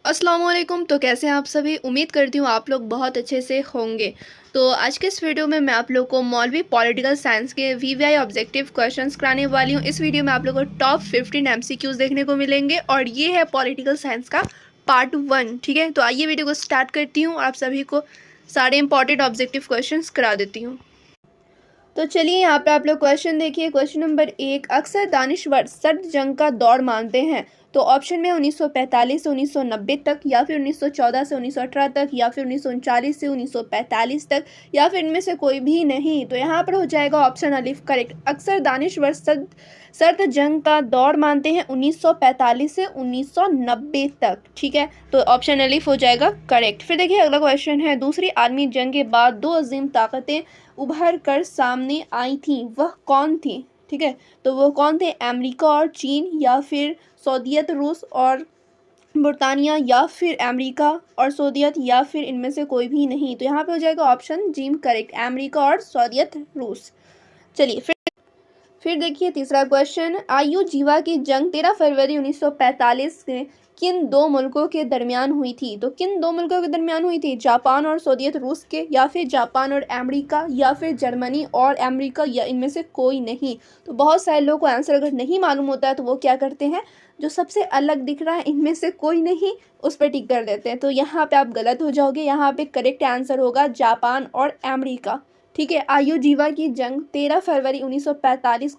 अस्सलाम वालेकुम। तो कैसे हैं आप सभी। उम्मीद करती हूँ आप लोग बहुत अच्छे से होंगे। तो आज के इस वीडियो में मैं आप लोग को मौलवी पॉलिटिकल साइंस के वीवीआई ऑब्जेक्टिव क्वेश्चंस कराने वाली हूँ। इस वीडियो में आप लोग को टॉप 15 एमसीक्यूज देखने को मिलेंगे और ये है पॉलिटिकल साइंस का पार्ट 1। ठीक है, तो आइए वीडियो को स्टार्ट करती हूँ और आप सभी को सारे इंपॉर्टेंट ऑब्जेक्टिव क्वेश्चन करा देती हूँ। तो चलिए यहाँ पे आप लोग क्वेश्चन देखिए। क्वेश्चन नंबर 1, अक्सर दानिशवर सर्द जंग का दौर मानते हैं। तो ऑप्शन में 1945 से 1990 तक, या फिर 1914 से 1918 तक, या फिर 1939 से 1945 तक, या फिर इनमें से कोई भी नहीं। तो यहाँ पर हो जाएगा ऑप्शन अलिफ करेक्ट। अक्सर दानिशवर सर्द जंग का दौर मानते हैं 1945 से 1990 तक। ठीक है, तो ऑप्शन अलिफ हो जाएगा करेक्ट। फिर देखिए अगला क्वेश्चन है, दूसरी आलमी जंग के बाद दो अजीम ताकतें उभर कर सामने आई थी, वह कौन थी। ठीक है, तो वो कौन थे, अमेरिका और चीन, या फिर सोवियत रूस और बरतानिया, या फिर अमेरिका और सोवियत, या फिर इनमें से कोई भी नहीं। तो यहाँ पे हो जाएगा ऑप्शन जीम करेक्ट, अमेरिका और सोवियत रूस। चलिए फिर देखिए तीसरा क्वेश्चन, आयु जीवा की जंग 13 फरवरी 1945 में किन दो मुल्कों के दरमियान हुई थी। तो किन दो मुल्कों के दरमियान हुई थी, जापान और सोवियत रूस के, या फिर जापान और अमेरिका, या फिर जर्मनी और अमेरिका, या इनमें से कोई नहीं। तो बहुत सारे लोगों को आंसर अगर नहीं मालूम होता है तो वो क्या करते हैं, जो सबसे अलग दिख रहा है इनमें से कोई नहीं, उस पर टिक कर देते हैं। तो यहाँ पे आप गलत हो जाओगे। यहाँ पे करेक्ट आंसर होगा जापान और अमेरिका। ठीक है, आयु जीवा की जंग 13 फरवरी 1945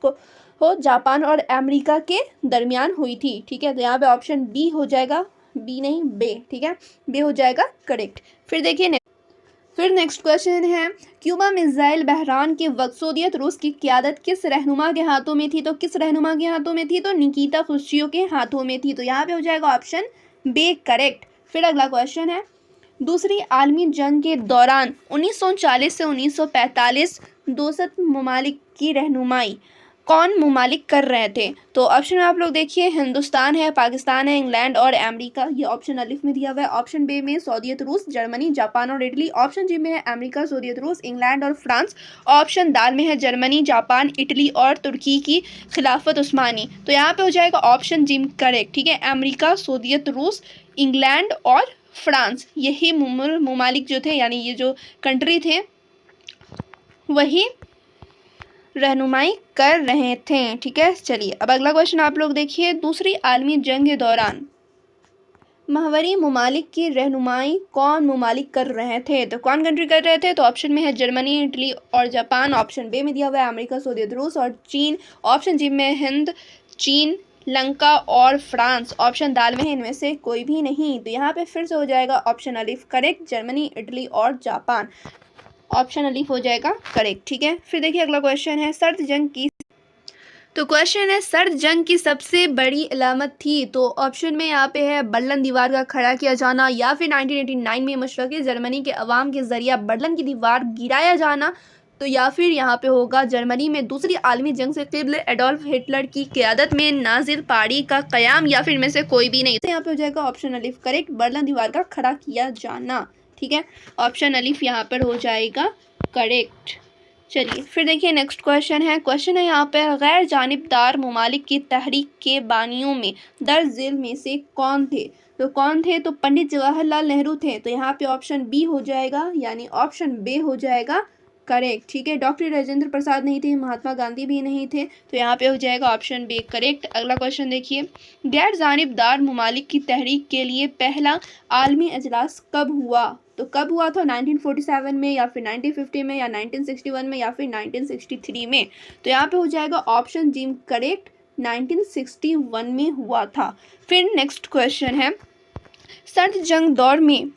को जापान और अमेरिका के दरमियान हुई थी। ठीक है, तो यहाँ पे ऑप्शन बी हो जाएगा, बी नहीं बे। ठीक है, बे हो जाएगा करेक्ट। फिर देखिए फिर नेक्स्ट क्वेश्चन है, क्यूबा मिसाइल बहरान के वक्त सोवियत रूस की क़यादत किस रहनुमा के हाथों में थी। तो किस रहनुमा के हाथों में थी, तो निकिता खुर्शियोव के हाथों में थी। तो यहाँ पे हो जाएगा ऑप्शन बे करेक्ट। फिर अगला क्वेश्चन है, दूसरी आलमी जंग के दौरान 1940 से 1945 दोस्त ममालिक की रहनुमाई कौन ममालिक कर रहे थे। तो ऑप्शन में आप लोग देखिए, हिंदुस्तान है, पाकिस्तान है, इंग्लैंड और अमेरिका। ये ऑप्शन अलिफ में दिया हुआ है। ऑप्शन बे में सोवियत रूस, जर्मनी, जापान और इटली। ऑप्शन जी में है अमेरिका, सोवियत रूस, इंग्लैंड और फ्रांस। ऑप्शन दाल में है जर्मनी, जापान, इटली और तुर्की की खिलाफत उस्मानी। तो यहाँ पे हो जाएगा ऑप्शन जी करेक्ट। ठीक है, अमेरिका, सोवियत रूस, इंग्लैंड और फ्रांस, यही ममालिक जो थे, यानी ये जो कंट्री थे वही रहनुमाई कर रहे थे। ठीक है, चलिए अब अगला क्वेश्चन आप लोग देखिए, दूसरी आलमी जंग के दौरान महावरी ममालिक की रहनुमाई कौन ममालिक कर रहे थे। तो कौन कंट्री कर रहे थे, तो ऑप्शन में है जर्मनी, इटली और जापान। ऑप्शन बे में दिया हुआ है अमेरिका, सोवियत रूस और चीन। ऑप्शन जी में हिंद, चीन, लंका और फ्रांस। ऑप्शन दाल में है इनमें से कोई भी नहीं। तो यहाँ पे फिर से हो जाएगा ऑप्शन अलिफ करेक्ट, जर्मनी, इटली और जापान। ऑप्शन अलिफ हो जाएगा करेक्ट। ठीक है, फिर देखिए अगला क्वेश्चन है, सर्द जंग की, तो क्वेश्चन है सर्द जंग की सबसे बड़ी अलामत थी। तो ऑप्शन में यहाँ पे है बर्लिन दीवार का खड़ा किया जाना, या फिर 1989 में मशरक़ी जर्मनी के अवाम के जरिए बर्लिन की दीवार गिराया जाना, तो या फिर यहाँ पे होगा जर्मनी में दूसरी आलमी जंग से कबल एडोल्फ हिटलर की क़यादत में नाजिर पार्टी का क़याम, या फिर इनमें से कोई भी नहीं। तो यहाँ पे हो जाएगा ऑप्शन अलिफ करेक्ट, बर्लिन दीवार का खड़ा किया जाना। ठीक है, ऑप्शन अलिफ यहाँ पर हो जाएगा करेक्ट। चलिए फिर देखिए नेक्स्ट क्वेश्चन है यहाँ पर, गैर जानिबदार ममालिक की तहरीक के बानियों में दर्ज झेल में से कौन थे। तो कौन थे, तो पंडित जवाहरलाल नेहरू थे। तो यहाँ पे ऑप्शन बी हो जाएगा, यानी ऑप्शन बे हो जाएगा करेक्ट। ठीक है, डॉक्टर राजेंद्र प्रसाद नहीं थे, महात्मा गांधी भी नहीं थे। तो यहाँ पे हो जाएगा ऑप्शन बे करेक्ट। अगला क्वेश्चन देखिए, गैर जानिबदार ममालिक की तहरीक के लिए पहला आलमी अजलास कब हुआ। तो कब हुआ था, 1947 में, या फिर 1950 में, या 1961 में, या फिर 1963 में। तो यहाँ पे हो जाएगा ऑप्शन जी करेक्ट, 1961 में हुआ था। फिर नेक्स्ट क्वेश्चन है, सर्द जंग दौर में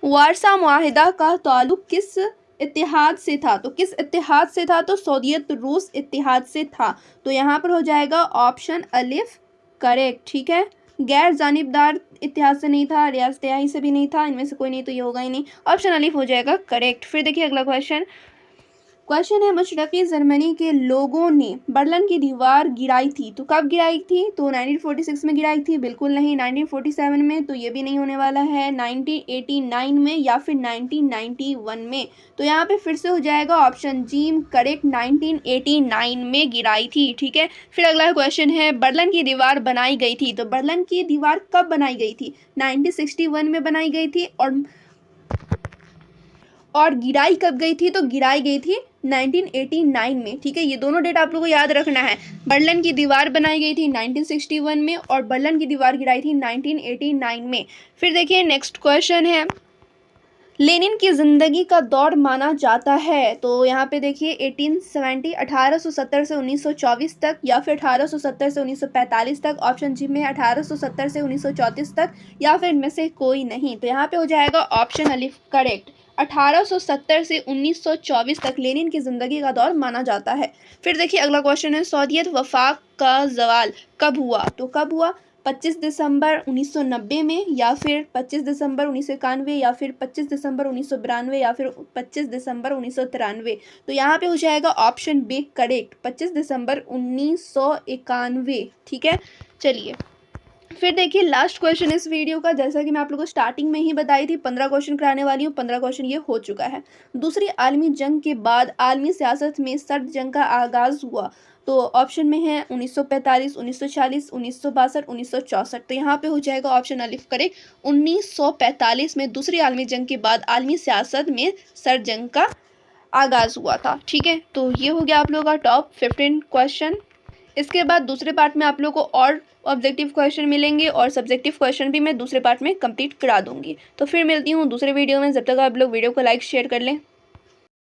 वारसा मुआहिदा का ताल्लुक किस इत्तेहाद से था। तो किस इत्तेहाद से था, तो सोवियत रूस इत्तेहाद से था। तो यहाँ पर हो जाएगा ऑप्शन अलिफ करेक्ट। ठीक है, गैर जानिबदार इतिहाद से नहीं था, रियासत-ए से भी नहीं था, इनमें से कोई नहीं, तो ये होगा ही नहीं। ऑप्शन अलिफ हो जाएगा करेक्ट। फिर देखिए अगला क्वेश्चन है, मशरक़ी जर्मनी के लोगों ने बर्लिन की दीवार गिराई थी, तो कब गिराई थी? तो 1946 में गिराई थी, बिल्कुल नहीं। 1947 में, तो ये भी नहीं होने वाला है। 1989 में या फिर 1991 में। तो यहाँ पे फिर से हो जाएगा ऑप्शन जी करेक्ट, 1989 में गिराई थी। ठीक है, फिर अगला क्वेश्चन है, बर्लिन की दीवार बनाई गई थी, तो बर्लिन की दीवार कब बनाई गई थी? 1961 में बनाई गई थी। और गिराई कब गई थी? तो गिराई गई थी 1989 में। ठीक है, ये दोनों डेट आप लोगों को याद रखना है। बर्लिन की दीवार बनाई गई थी 1961 में और बर्लिन की दीवार गिराई थी 1989 में। फिर देखिए नेक्स्ट क्वेश्चन है, लेनिन की ज़िंदगी का दौर माना जाता है, तो यहाँ पे देखिए 1870 से 1924 तक या फिर 1870 से 1945 तक। ऑप्शन जी में 1870 से 1934 तक या फिर इनमें से कोई नहीं। तो यहाँ पे हो जाएगा ऑप्शन अलिफ करेक्ट, 1870 से 1924 तक लेनिन की ज़िंदगी का दौर माना जाता है। फिर देखिए अगला क्वेश्चन है, सऊदियत वफाक का ज़वाल कब हुआ? तो कब हुआ? 25 दिसंबर 1990 में या फिर 25 दिसंबर 1991 या फिर 25 दिसंबर 1992 या फिर 25 दिसंबर 1993। तो यहाँ पे हो जाएगा ऑप्शन बी करेक्ट, 25 दिसंबर 1991। ठीक है, चलिए फिर देखिए लास्ट क्वेश्चन इस वीडियो का, जैसा कि मैं आप लोगों को स्टार्टिंग में ही बताई थी 15 क्वेश्चन कराने वाली हूँ। 15 क्वेश्चन ये हो चुका है। दूसरी आलमी जंग के बाद आलमी सियासत में सर्द जंग का आगाज़ हुआ, तो ऑप्शन में है 1945, 1940, 1962, 1964। तो यहाँ पे हो जाएगा ऑप्शन अलिफ करेक्ट, 1945 में दूसरी आलमी जंग के बाद आलमी सियासत में सर्द जंग का आगाज़ हुआ था। ठीक है, तो ये हो गया आप लोगों का टॉप 15 क्वेश्चन। इसके बाद दूसरे पार्ट में आप लोग को और ऑब्जेक्टिव क्वेश्चन मिलेंगे और सब्जेक्टिव क्वेश्चन भी मैं दूसरे पार्ट में कंप्लीट करा दूंगी। तो फिर मिलती हूँ दूसरे वीडियो में, जब तक आप लोग वीडियो को लाइक शेयर कर लें।